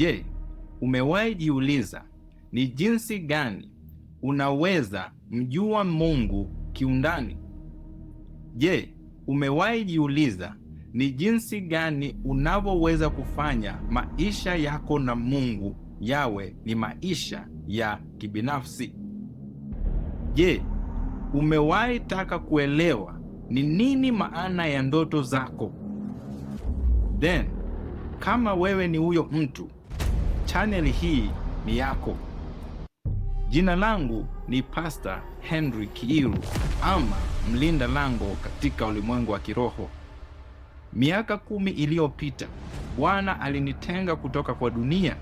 Je, umewahi jiuliza ni jinsi gani unaweza mjua Mungu kiundani? Je, umewahi jiuliza ni jinsi gani unavyoweza kufanya maisha yako na Mungu yawe ni maisha ya kibinafsi? Je, umewahi taka kuelewa ni nini maana ya ndoto zako? Then, kama wewe ni huyo mtu, channel hii ni yako. Jina langu ni Pastor Henry Kiiru, ama mlinda lango katika ulimwengu wa kiroho. Miaka 10 iliyopita, Bwana alinitenga kutoka kwa dunia,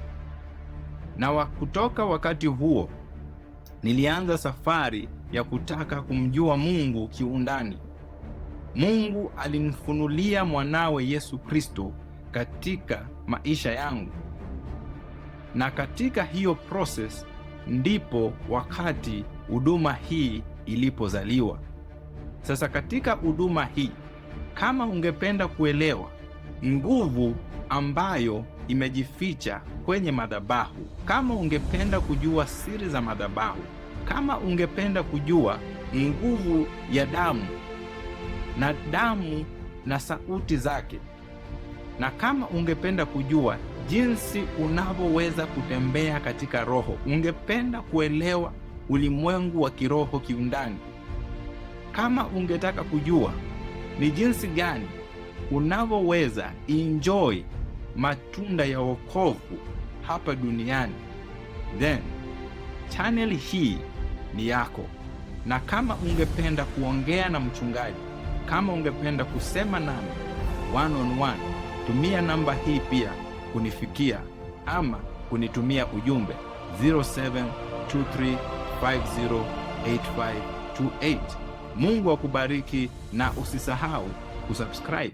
na kutoka wakati huo nilianza safari ya kutaka kumjua Mungu kiundani. Mungu alinifunulia mwanawe Yesu Kristo katika maisha yangu, na katika hiyo process ndipo wakati huduma hii ilipozaliwa. Sasa katika huduma hii, kama ungependa kuelewa nguvu ambayo imejificha kwenye madhabahu, kama ungependa kujua siri za madhabahu, kama ungependa kujua nguvu ya damu na sauti zake, na kama ungependa kujua jinsi unavyoweza kutembea katika roho, ungependa kuelewa ulimwengu wa kiroho kiundani, kama ungetaka kujua ni jinsi gani unavyoweza enjoy matunda ya wokovu hapa duniani, then channel hii ni yako. Na kama ungependa kuongea na mchungaji, kama ungependa kusema nami one on one, tumia namba hii pia kunifikia ama kunitumia ujumbe 0723508528. Mungu akubariki, na usisahau kusubscribe.